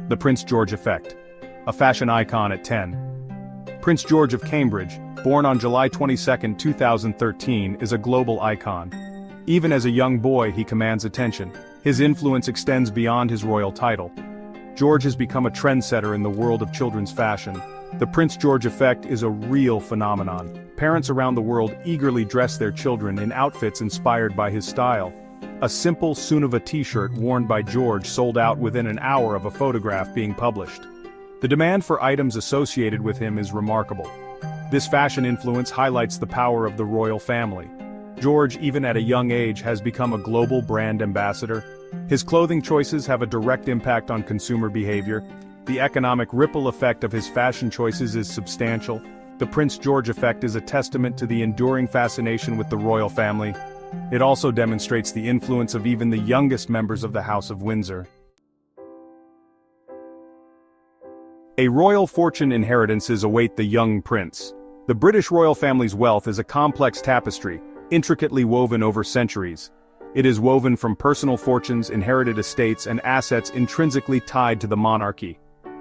The Prince George effect. A fashion icon at 10. Prince George of Cambridge, born on July 22, 2013, is a global icon. Even as a young boy, he commands attention. His influence extends beyond his royal title. George has become a trendsetter in the world of children's fashion. The Prince George effect is a real phenomenon. Parents around the world eagerly dress their children in outfits inspired by his style. A simple Sunniva t-shirt worn by George sold out within an hour of a photograph being published. The demand for items associated with him is remarkable. This fashion influence highlights the power of the royal family. George, even at a young age, has become a global brand ambassador. His clothing choices have a direct impact on consumer behavior. The economic ripple effect of his fashion choices is substantial. The Prince George effect is a testament to the enduring fascination with the royal family. It also demonstrates the influence of even the youngest members of the House of Windsor. A royal fortune inheritances await the young prince. The British royal family's wealth is a complex tapestry, intricately woven over centuries. It is woven from personal fortunes, inherited estates, and assets intrinsically tied to the monarchy.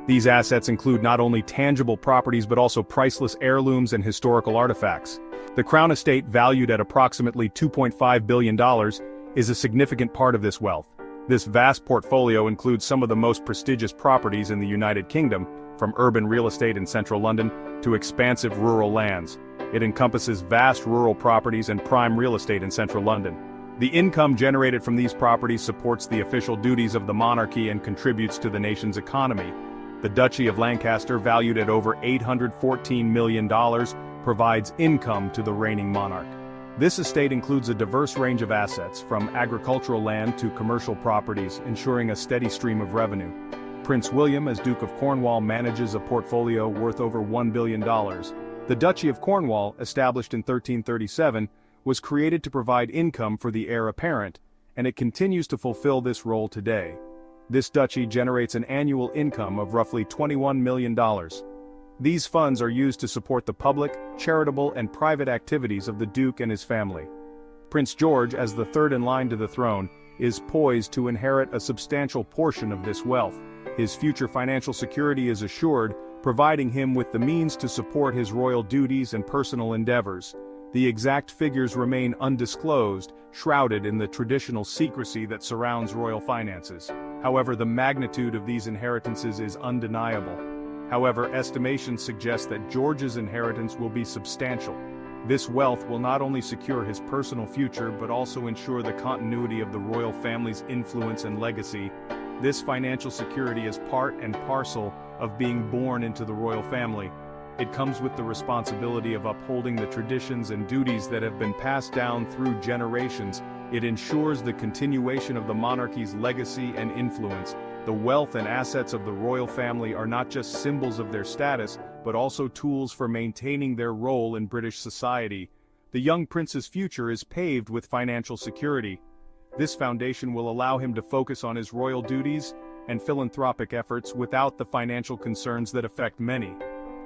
These assets include not only tangible properties but also priceless heirlooms and historical artifacts. The Crown Estate, valued at approximately $2.5 billion, is a significant part of this wealth. This vast portfolio includes some of the most prestigious properties in the United Kingdom, from urban real estate in central London to expansive rural lands. It encompasses vast rural properties and prime real estate in central London. The income generated from these properties supports the official duties of the monarchy and contributes to the nation's economy. The Duchy of Lancaster, valued at over $814 million, provides income to the reigning monarch. This estate includes a diverse range of assets, from agricultural land to commercial properties, ensuring a steady stream of revenue. Prince William, as Duke of Cornwall, manages a portfolio worth over $1 billion. The Duchy of Cornwall, established in 1337, was created to provide income for the heir apparent, and it continues to fulfill this role today. This duchy generates an annual income of roughly $21 million. These funds are used to support the public, charitable, and private activities of the Duke and his family. Prince George, as the third in line to the throne, is poised to inherit a substantial portion of this wealth. His future financial security is assured, providing him with the means to support his royal duties and personal endeavors. The exact figures remain undisclosed, shrouded in the traditional secrecy that surrounds royal finances. However, the magnitude of these inheritances is undeniable. However, estimations suggest that George's inheritance will be substantial. This wealth will not only secure his personal future but also ensure the continuity of the royal family's influence and legacy. This financial security is part and parcel of being born into the royal family. It comes with the responsibility of upholding the traditions and duties that have been passed down through generations. It ensures the continuation of the monarchy's legacy and influence. The wealth and assets of the royal family are not just symbols of their status, but also tools for maintaining their role in British society. The young prince's future is paved with financial security. This foundation will allow him to focus on his royal duties and philanthropic efforts without the financial concerns that affect many.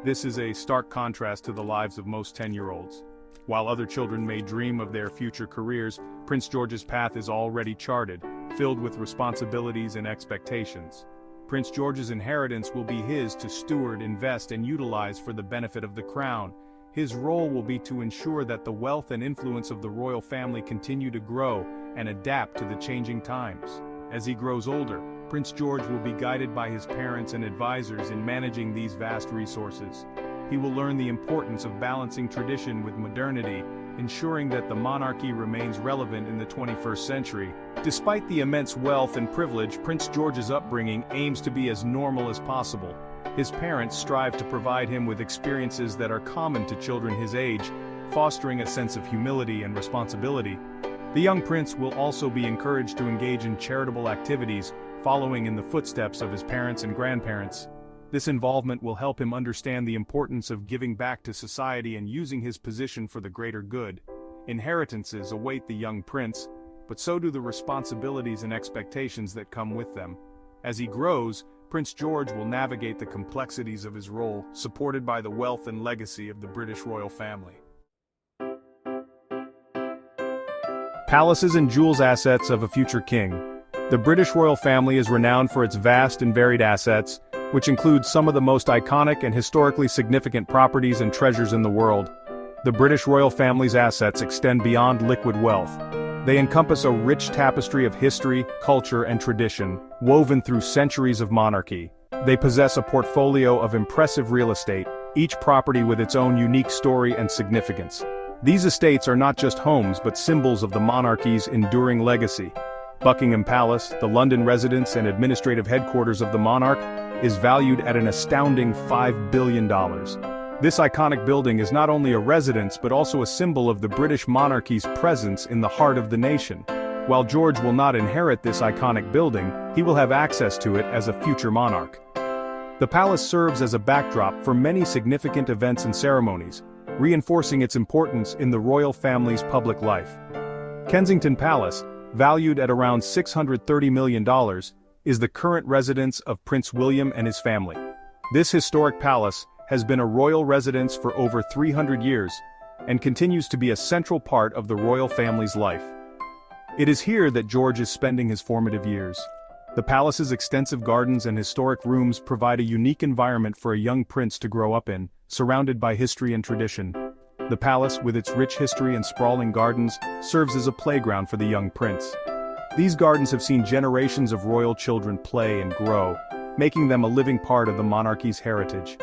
This is a stark contrast to the lives of most 10-year-olds. While other children may dream of their future careers, Prince George's path is already charted, filled with responsibilities and expectations. Prince George's inheritance will be his to steward, invest, and utilize for the benefit of the crown. His role will be to ensure that the wealth and influence of the royal family continue to grow and adapt to the changing times. As he grows older, Prince George will be guided by his parents and advisors in managing these vast resources. He will learn the importance of balancing tradition with modernity, ensuring that the monarchy remains relevant in the 21st century. Despite the immense wealth and privilege, Prince George's upbringing aims to be as normal as possible. His parents strive to provide him with experiences that are common to children his age, fostering a sense of humility and responsibility. The young prince will also be encouraged to engage in charitable activities, following in the footsteps of his parents and grandparents. This involvement will help him understand the importance of giving back to society and using his position for the greater good. Inheritances await the young prince, but so do the responsibilities and expectations that come with them. As he grows, Prince George will navigate the complexities of his role, supported by the wealth and legacy of the British royal family. Palaces and jewels assets of a future king. The British royal family is renowned for its vast and varied assets, which includes some of the most iconic and historically significant properties and treasures in the world. The British royal family's assets extend beyond liquid wealth. They encompass a rich tapestry of history, culture, and tradition, woven through centuries of monarchy. They possess a portfolio of impressive real estate, each property with its own unique story and significance. These estates are not just homes but symbols of the monarchy's enduring legacy. Buckingham Palace, the London residence and administrative headquarters of the monarch, is valued at an astounding $5 billion. This iconic building is not only a residence but also a symbol of the British monarchy's presence in the heart of the nation. While George will not inherit this iconic building, he will have access to it as a future monarch. The palace serves as a backdrop for many significant events and ceremonies, reinforcing its importance in the royal family's public life. Kensington Palace, valued at around $630 million, is the current residence of Prince William and his family. This historic palace has been a royal residence for over 300 years, and continues to be a central part of the royal family's life. It is here that George is spending his formative years. The palace's extensive gardens and historic rooms provide a unique environment for a young prince to grow up in, surrounded by history and tradition. The palace, with its rich history and sprawling gardens, serves as a playground for the young prince. These gardens have seen generations of royal children play and grow, making them a living part of the monarchy's heritage.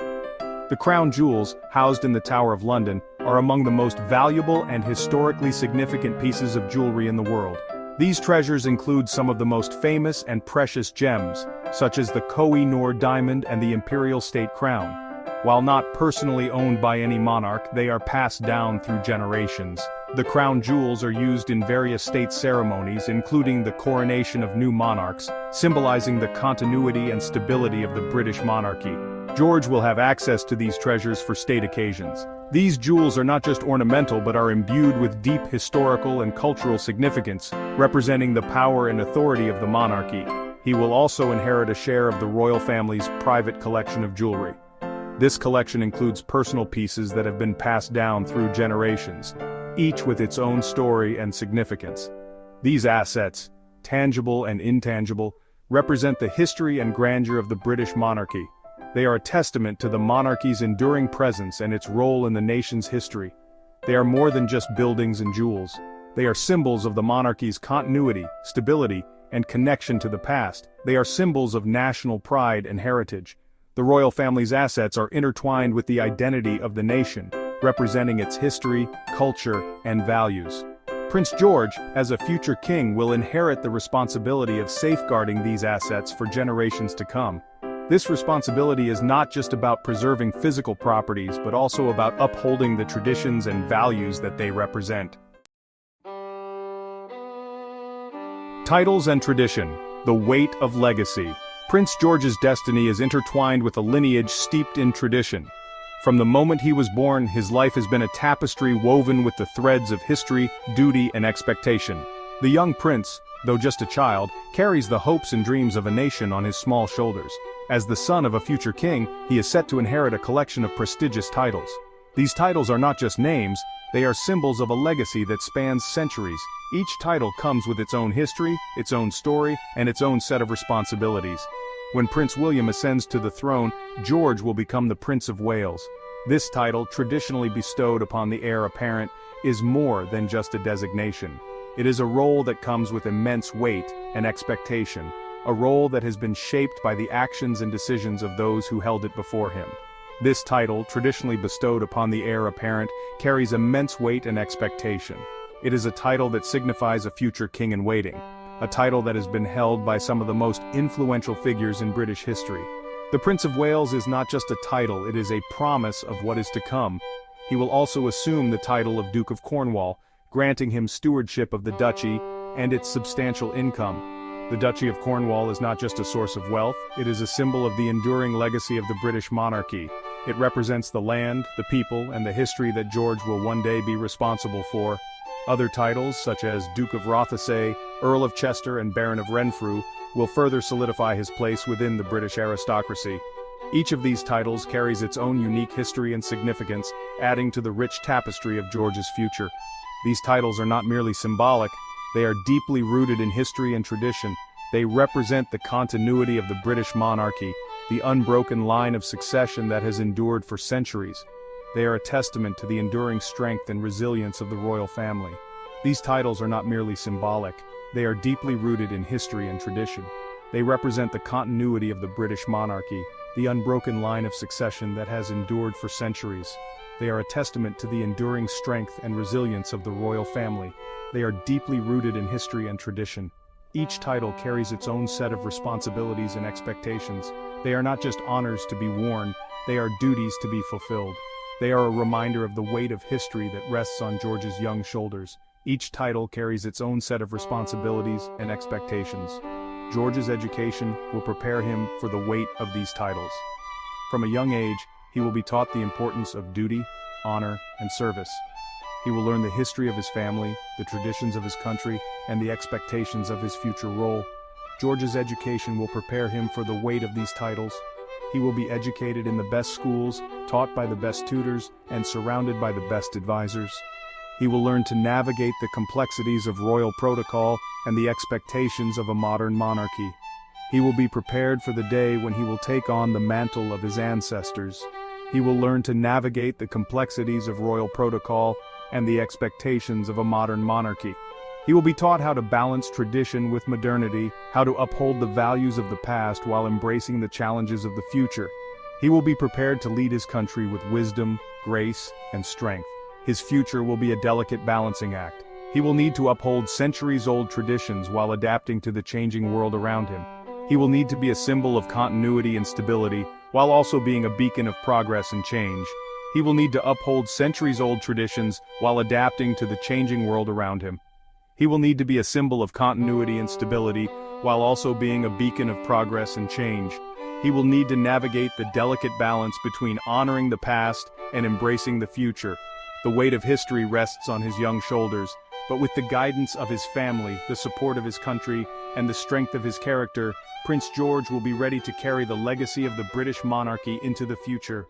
The crown jewels, housed in the Tower of London, are among the most valuable and historically significant pieces of jewelry in the world. These treasures include some of the most famous and precious gems, such as the Koh-i-Noor diamond and the imperial state crown. While not personally owned by any monarch, they are passed down through generations. The crown jewels are used in various state ceremonies, including the coronation of new monarchs, symbolizing the continuity and stability of the British monarchy. George will have access to these treasures for state occasions. These jewels are not just ornamental but are imbued with deep historical and cultural significance, representing the power and authority of the monarchy. He will also inherit a share of the royal family's private collection of jewelry. This collection includes personal pieces that have been passed down through generations, each with its own story and significance. These assets, tangible and intangible, represent the history and grandeur of the British monarchy. They are a testament to the monarchy's enduring presence and its role in the nation's history. They are more than just buildings and jewels. They are symbols of the monarchy's continuity, stability, and connection to the past. They are symbols of national pride and heritage. The royal family's assets are intertwined with the identity of the nation, representing its history, culture, and values. Prince George, as a future king, will inherit the responsibility of safeguarding these assets for generations to come. This responsibility is not just about preserving physical properties but also about upholding the traditions and values that they represent. Titles and tradition. The weight of legacy. Prince George's destiny is intertwined with a lineage steeped in tradition. From the moment he was born, his life has been a tapestry woven with the threads of history, duty, and expectation. The young prince, though just a child, carries the hopes and dreams of a nation on his small shoulders. As the son of a future king, he is set to inherit a collection of prestigious titles. These titles are not just names, they are symbols of a legacy that spans centuries. Each title comes with its own history, its own story, and its own set of responsibilities. When Prince William ascends to the throne, George will become the Prince of Wales. This title, traditionally bestowed upon the heir apparent, is more than just a designation. It is a role that comes with immense weight and expectation, a role that has been shaped by the actions and decisions of those who held it before him. This title, traditionally bestowed upon the heir apparent, carries immense weight and expectation. It is a title that signifies a future king in waiting, a title that has been held by some of the most influential figures in British history. The Prince of Wales is not just a title, it is a promise of what is to come. He will also assume the title of Duke of Cornwall, granting him stewardship of the duchy and its substantial income. The Duchy of Cornwall is not just a source of wealth, it is a symbol of the enduring legacy of the British monarchy. It represents the land, the people, and the history that George will one day be responsible for. Other titles, such as Duke of Rothesay, Earl of Chester, and Baron of Renfrew, will further solidify his place within the British aristocracy. Each of these titles carries its own unique history and significance, adding to the rich tapestry of George's future. These titles are not merely symbolic, they are deeply rooted in history and tradition, They represent the continuity of the British monarchy, the unbroken line of succession that has endured for centuries. They are a testament to the enduring strength and resilience of the royal family. These titles are not merely symbolic, they are deeply rooted in history and tradition. They represent the continuity of the British monarchy, the unbroken line of succession that has endured for centuries. They are a testament to the enduring strength and resilience of the royal family. They are deeply rooted in history and tradition. Each title carries its own set of responsibilities and expectations. They are not just honors to be worn, they are duties to be fulfilled. They are a reminder of the weight of history that rests on George's young shoulders. Each title carries its own set of responsibilities and expectations. George's education will prepare him for the weight of these titles. From a young age, he will be taught the importance of duty, honor, and service. He will learn the history of his family, the traditions of his country, and the expectations of his future role. George's education will prepare him for the weight of these titles. He will be educated in the best schools, taught by the best tutors, and surrounded by the best advisors. He will learn to navigate the complexities of royal protocol and the expectations of a modern monarchy. He will be prepared for the day when he will take on the mantle of his ancestors. He will learn to navigate the complexities of royal protocol and the expectations of a modern monarchy. He will be taught how to balance tradition with modernity, how to uphold the values of the past while embracing the challenges of the future. He will be prepared to lead his country with wisdom, grace, and strength. His future will be a delicate balancing act. He will need to uphold centuries-old traditions while adapting to the changing world around him. He will need to be a symbol of continuity and stability, while also being a beacon of progress and change. He will need to uphold centuries-old traditions while adapting to the changing world around him. He will need to be a symbol of continuity and stability, while also being a beacon of progress and change. He will need to navigate the delicate balance between honoring the past and embracing the future. The weight of history rests on his young shoulders, but with the guidance of his family, the support of his country, and the strength of his character, Prince George will be ready to carry the legacy of the British monarchy into the future.